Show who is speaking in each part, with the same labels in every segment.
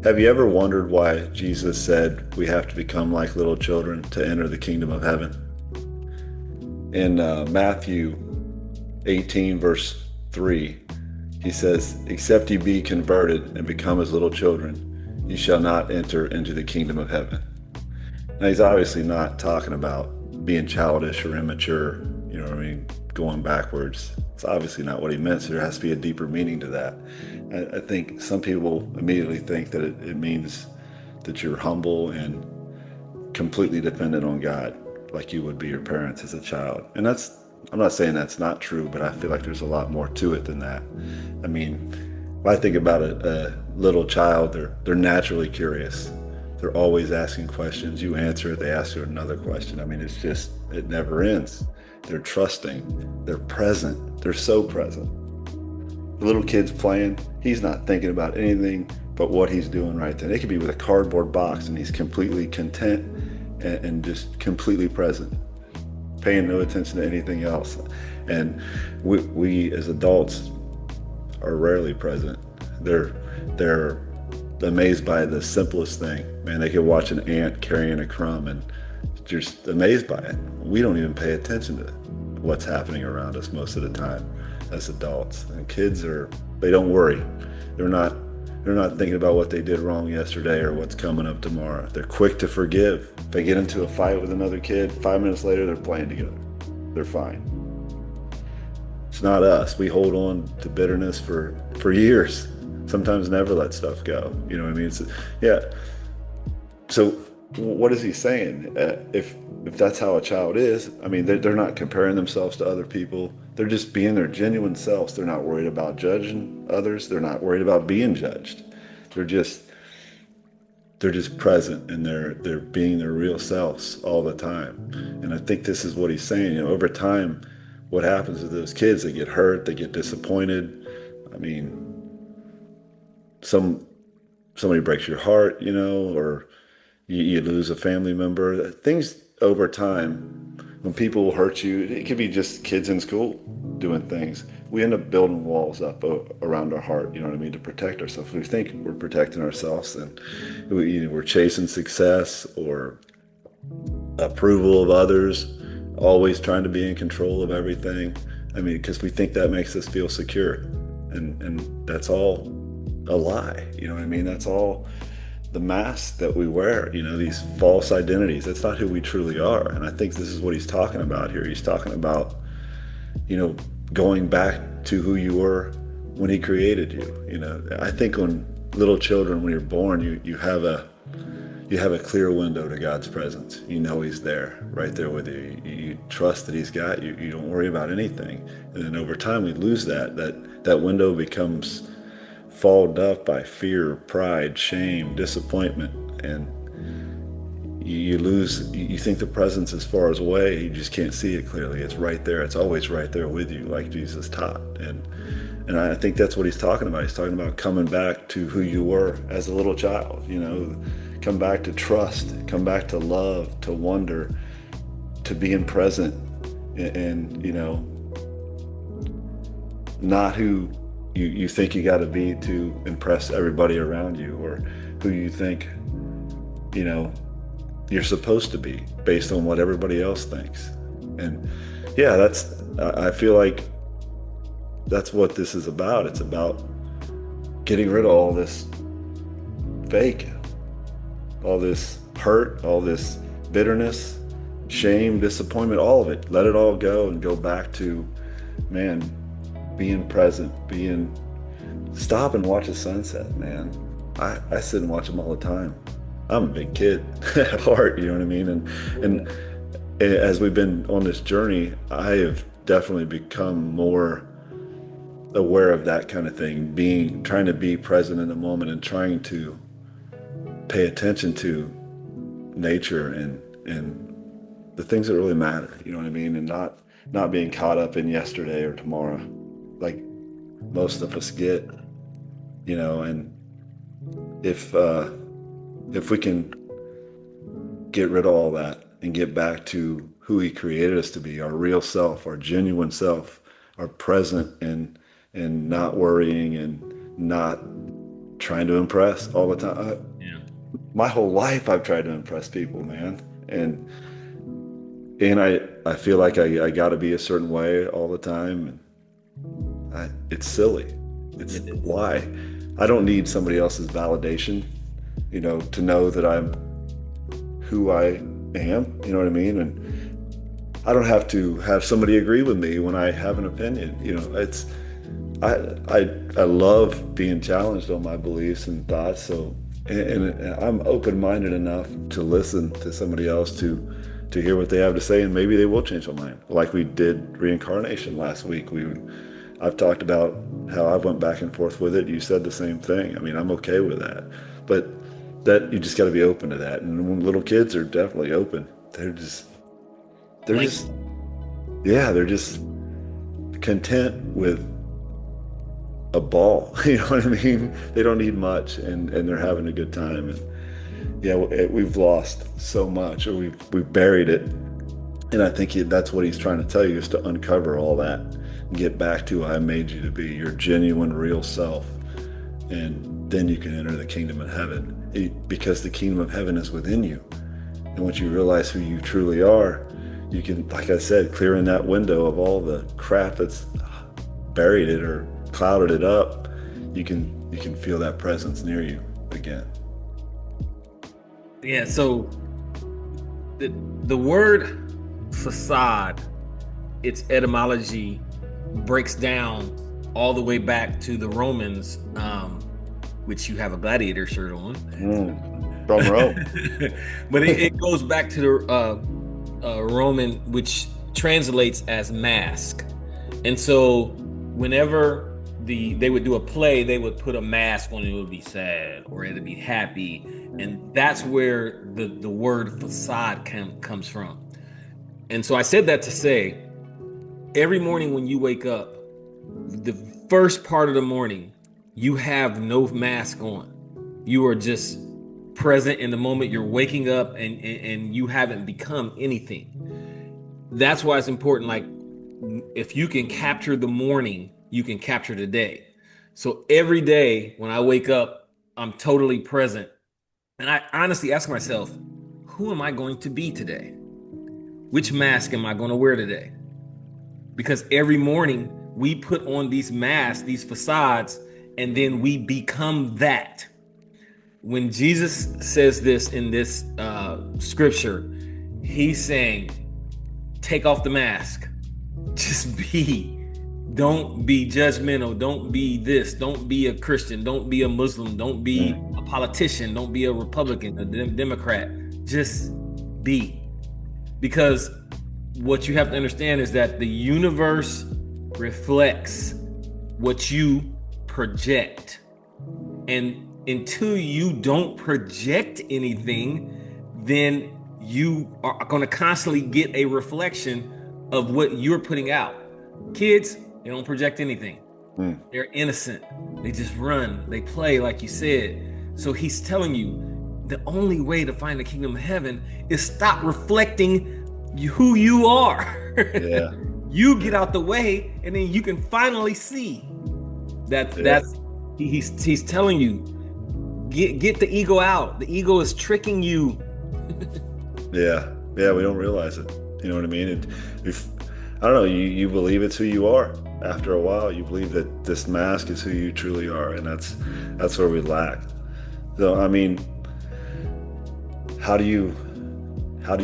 Speaker 1: Have you ever wondered why Jesus said we have to become like little children to enter the kingdom of heaven? In Matthew 18, verse 3, he says, "Except you be converted and become as little children, you shall not enter into the kingdom of heaven." Now, he's obviously not talking about being childish or immature, you know what I mean, going backwards. It's obviously not what he meant. So there has to be a deeper meaning to that. I think some people immediately think that it means that you're humble and completely dependent on God, like you would be your parents as a child. And I'm not saying that's not true, but I feel like there's a lot more to it than that. I mean, when I think about a little child, they're naturally curious. They're always asking questions. You answer it, they ask you another question. I mean, it never ends. They're trusting, they're present, they're so present. The little kid's playing, he's not thinking about anything but what he's doing right then. It could be with a cardboard box and he's completely content and just completely present, paying no attention to anything else. And we as adults are rarely present. They're amazed by the simplest thing. Man, they could watch an ant carrying a crumb and just amazed by it. We don't even pay attention to what's happening around us most of the time as adults. And kids they don't worry. They're not thinking about what they did wrong yesterday or what's coming up tomorrow. They're quick to forgive. If they get into a fight with another kid, 5 minutes later they're playing together. They're fine. It's not us. We hold on to bitterness for years. Sometimes never let stuff go. You know what I mean? Yeah. So what is he saying? If that's how a child is, I mean, they're not comparing themselves to other people. They're just being their genuine selves. They're not worried about judging others. They're not worried about being judged. They're just present, and they're being their real selves all the time. And I think this is what he's saying. You know, over time, what happens to those kids? They get hurt. They get disappointed. I mean, somebody breaks your heart, you know, or you lose a family member. Things over time, when people hurt you, it could be just kids in school doing things. We end up building walls up around our heart, you know what I mean, to protect ourselves. We think we're protecting ourselves, and we're chasing success or approval of others, always trying to be in control of everything. I mean, because we think that makes us feel secure, and that's all a lie. You know what I mean? That's all the mask that we wear, you know, these false identities. That's not who we truly are. And I think this is what he's talking about here. He's talking about, you know, going back to who you were when he created you. You know, I think when little children, when you're born, you have a clear window to God's presence. You know he's there, right there with you. You trust that he's got you. You don't worry about anything. And then over time we lose that window becomes fogged up by fear, pride, shame, disappointment, and you think the presence is far as away. You just can't see it clearly. It's right there. It's always right there with you, like Jesus taught. And I think that's what he's talking about. He's talking about coming back to who you were as a little child. You know, come back to trust, come back to love, to wonder, to being present, and you know, not who you think you got to be to impress everybody around you, or who you think, you know, you're supposed to be based on what everybody else thinks. And yeah, I feel like that's what this is about. It's about getting rid of all this fake, all this hurt, all this bitterness, shame, disappointment, all of it. Let it all go and go back to, man, being present, stop and watch a sunset, man. I sit and watch them all the time. I'm a big kid at heart, you know what I mean? And as we've been on this journey, I have definitely become more aware of that kind of thing, trying to be present in the moment and trying to pay attention to nature and the things that really matter, you know what I mean? And not being caught up in yesterday or tomorrow, like most of us get, you know. And if if we can get rid of all that and get back to who he created us to be, our real self, our genuine self, our present and not worrying and not trying to impress all the time.
Speaker 2: Yeah.
Speaker 1: My whole life I've tried to impress people, man. And I feel like I got to be a certain way all the time. And it's silly. It's
Speaker 2: It is.
Speaker 1: why I don't need somebody else's validation, to know that I'm who I am. You know what I mean? And I don't have to have somebody agree with me when I have an opinion. I I love being challenged on my beliefs and thoughts. So and I'm open-minded enough to listen to somebody else to hear what they have to say, and maybe they will change my mind. Like we did reincarnation last week. I've talked about how I went back and forth with it. You said the same thing. I mean, I'm okay with that, but that you just got to be open to that. And when little kids are definitely open, they're
Speaker 2: Blank.
Speaker 1: just they're just content with a ball. You know what I mean? They don't need much, and they're having a good time. And yeah, we've lost so much, or we've buried it. And I think that's what he's trying to tell you, is to uncover all that and get back to who I made you to be, your genuine, real self. And then you can enter the kingdom of heaven, because the kingdom of heaven is within you. And once you realize who you truly are, you can, like I said, clear in that window of all the crap that's buried it or clouded it up. You can feel that presence near you again.
Speaker 2: Yeah. So the word facade, its etymology breaks down all the way back to the Romans, which you have a gladiator shirt on.
Speaker 1: From Rome.
Speaker 2: But it goes back to the Roman, which translates as mask. And so whenever they would do a play, they would put a mask on. It would be sad or it'd be happy, and that's where the word facade comes from. And so I said that to say, every morning when you wake up, the first part of the morning, you have no mask on. You are just present in the moment. You're waking up, and you haven't become anything. That's why it's important. Like, if you can capture the morning, you can capture the day. So every day when I wake up, I'm totally present. And I honestly ask myself, who am I going to be today? Which mask am I going to wear today? Because every morning we put on these masks, these facades, and then we become that. When Jesus says this in this scripture, he's saying, take off the mask. Just be. Don't be judgmental. Don't be this. Don't be a Christian. Don't be a Muslim. Don't be a politician. Don't be a Republican, a Democrat. Just be. Because what you have to understand is that the universe reflects what you project. And until you don't project anything, then you are going to constantly get a reflection of what you're putting out. Kids, they don't project anything.
Speaker 1: Mm.
Speaker 2: They're innocent. They just run, they play, like you said. So he's telling you the only way to find the kingdom of heaven is stop reflecting who you are.
Speaker 1: Yeah.
Speaker 2: You get out the way, and then you can finally see that
Speaker 1: Yeah.
Speaker 2: he's telling you, get the ego out. The ego is tricking you.
Speaker 1: Yeah. Yeah. We don't realize it. You know what I mean? If I don't know, you believe it's who you are. After a while, you believe that this mask is who you truly are, and that's where we lack. So I mean, how do you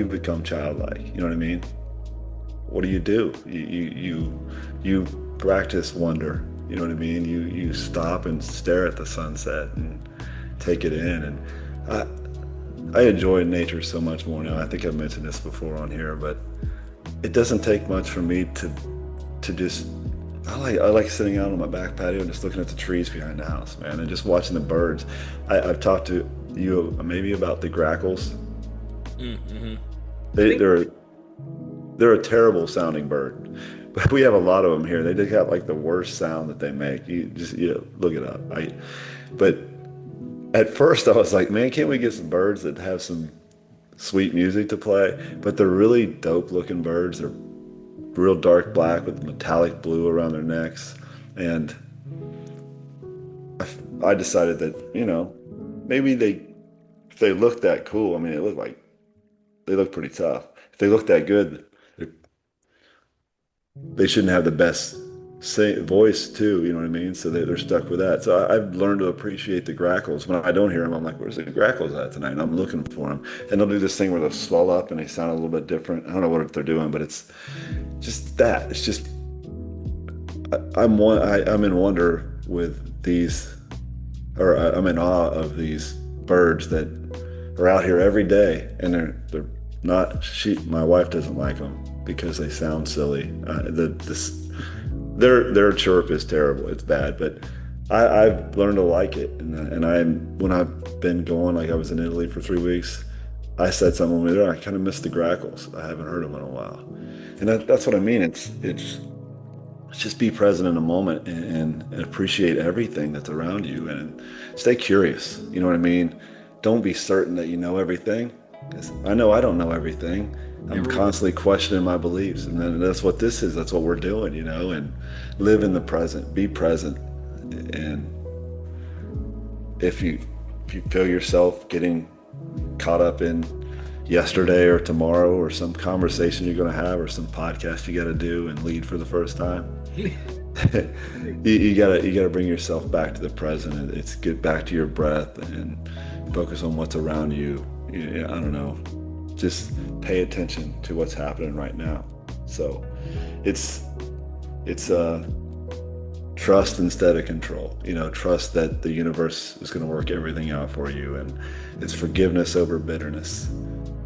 Speaker 1: become childlike? You know what I mean? What do? You practice wonder. You know what I mean? You stop and stare at the sunset and take it in. And I enjoy nature so much more now. I think I've mentioned this before on here, but it doesn't take much for me to just. I like sitting out on my back patio and just looking at the trees behind the house, man, and just watching the birds. I've talked to you maybe about the grackles.
Speaker 2: Mm-hmm. I
Speaker 1: They
Speaker 2: think
Speaker 1: they're a terrible sounding bird, but we have a lot of them here. They just got like the worst sound that they make. You look it up. But At first I was like, man, can't we get some birds that have some sweet music to play? But they're really dope looking birds. They're real dark black with metallic blue around their necks. And I decided that, maybe if they look that cool, I mean, they look pretty tough. If they look that good, they shouldn't have the best voice too, you know what I mean? So they're stuck with that. So I've learned to appreciate the grackles. When I don't hear them, I'm like, where's the grackles at tonight? And I'm looking for them. And they'll do this thing where they'll swell up and they sound a little bit different. I don't know what they're doing, but it's just that. It's just I'm in wonder with these, or I'm in awe of these birds that are out here every day, and they're not. My wife doesn't like them because they sound silly. Their chirp is terrible. It's bad, but I've learned to like it, when I've been going, like I was in Italy for 3 weeks. I said something over there. I kind of miss the grackles. I haven't heard them in a while, and that's what I mean. It's just be present in a moment and appreciate everything that's around you and stay curious. You know what I mean? Don't be certain that you know everything. 'Cause I know I don't know everything. I'm constantly questioning my beliefs. And then that's what this is. That's what we're doing, and live in the present, be present. And if you feel yourself getting caught up in yesterday or tomorrow or some conversation you're going to have or some podcast you got to do and lead for the first time, you gotta bring yourself back to the present. It's get back to your breath and focus on what's around you. I don't know, just pay attention to what's happening right now. So it's trust instead of control. Trust that the universe is going to work everything out for you, and it's forgiveness over bitterness.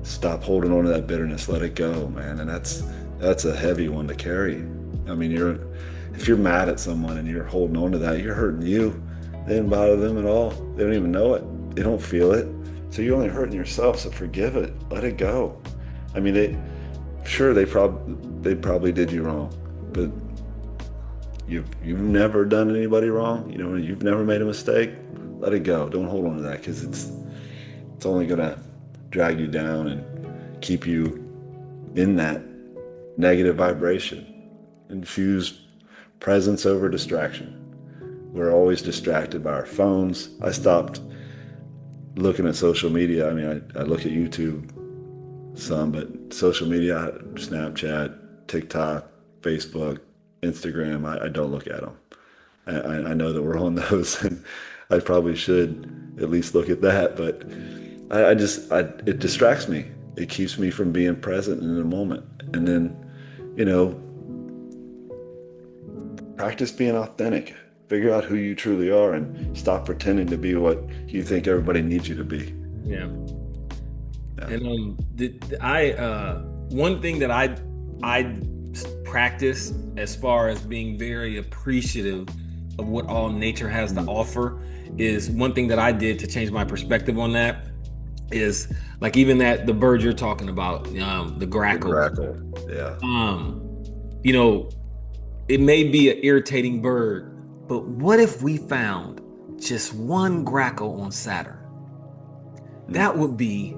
Speaker 1: Stop holding on to that bitterness. Let it go, man. And that's a heavy one to carry. I mean, if you're mad at someone and you're holding on to that, you're hurting you. They didn't bother them at all. They don't even know it. They don't feel it. So you're only hurting yourself. So forgive it. Let it go. I mean, they probably did you wrong, but you've never done anybody wrong. You've never made a mistake. Let it go. Don't hold on to that, because it's only gonna drag you down and keep you in that negative vibration. Infuse presence over distraction. We're always distracted by our phones. I stopped looking at social media. I mean, I look at YouTube some, but social media, Snapchat, TikTok, Facebook, Instagram, I don't look at them. I know that we're on those, and I probably should at least look at that, but it distracts me. It keeps me from being present in the moment. And then, practice being authentic. Figure out who you truly are and stop pretending to be what you think everybody needs you to be.
Speaker 2: Yeah. And one thing that I practice as far as being very appreciative of what all nature has to offer is one thing that I did to change my perspective on that is like even the bird you're talking about, the grackle.
Speaker 1: Yeah.
Speaker 2: It may be an irritating bird, but what if we found just one grackle on Saturn? That would be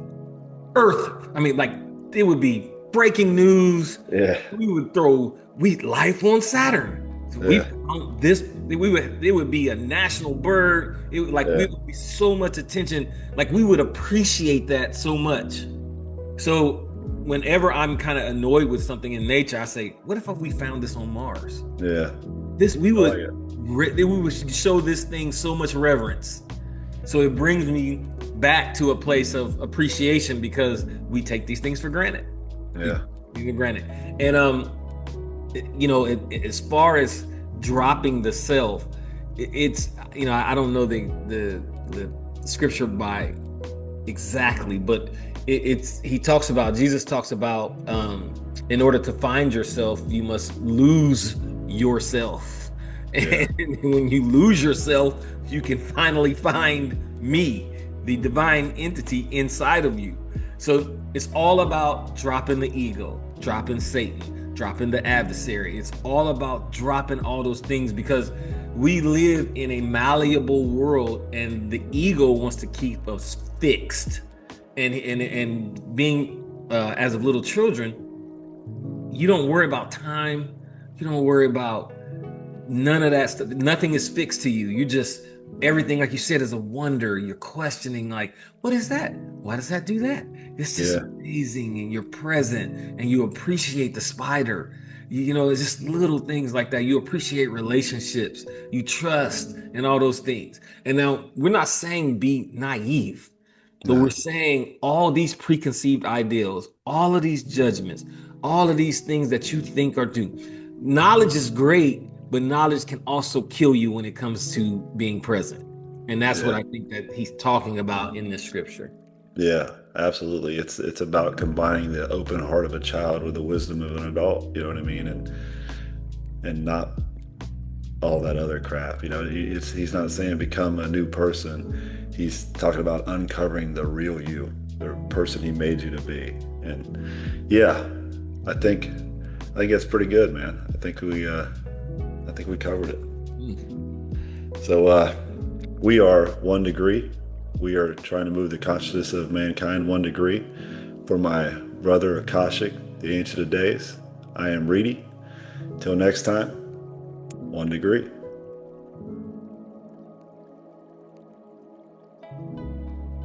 Speaker 2: Earth. I mean, like, it would be breaking news.
Speaker 1: Yeah.
Speaker 2: We would throw life on Saturn. We found this. It would be a national bird. We would be so much attention. Like, we would appreciate that so much. So whenever I'm kind of annoyed with something in nature, I say, what if we found this on Mars?
Speaker 1: Yeah.
Speaker 2: We would show this thing so much reverence. So it brings me back to a place of appreciation because we take these things for granted.
Speaker 1: Yeah.
Speaker 2: For granted. And as far as dropping the self, it's I don't know the scripture by exactly, but Jesus talks about in order to find yourself, you must lose yourself. Yeah. And when you lose yourself, you can finally find me, the divine entity inside of you. So it's all about dropping the ego, dropping Satan, dropping the adversary. It's all about dropping all those things, because we live in a malleable world, and the ego wants to keep us fixed. And being as of little children, you don't worry about time. You don't worry about none of that stuff. Nothing is fixed to you. You just, everything, like you said, is a wonder. You're questioning, like, what is that? Why does that do that? It's just
Speaker 1: Yeah.
Speaker 2: amazing. And you're present and you appreciate the spider. It's just little things like that. You appreciate relationships, you trust, and all those things. And now we're not saying be naive, but we're
Speaker 1: No.
Speaker 2: saying all these preconceived ideals, all of these judgments, all of these things that you think are due. Knowledge is great, but knowledge can also kill you when it comes to being present. And that's what
Speaker 1: Yeah.
Speaker 2: I think that he's talking about in this scripture.
Speaker 1: Yeah. Absolutely. It's about combining the open heart of a child with the wisdom of an adult. You know what I mean? And not all that other crap. He's not saying become a new person. He's talking about uncovering the real you, the person he made you to be. And yeah, I think that's pretty good, man. I think we covered it. So we are 1 degree. We are trying to move the consciousness of mankind 1 degree. For my brother Akashic, the Ancient of Days, I am Reedy. Till next time, 1 degree.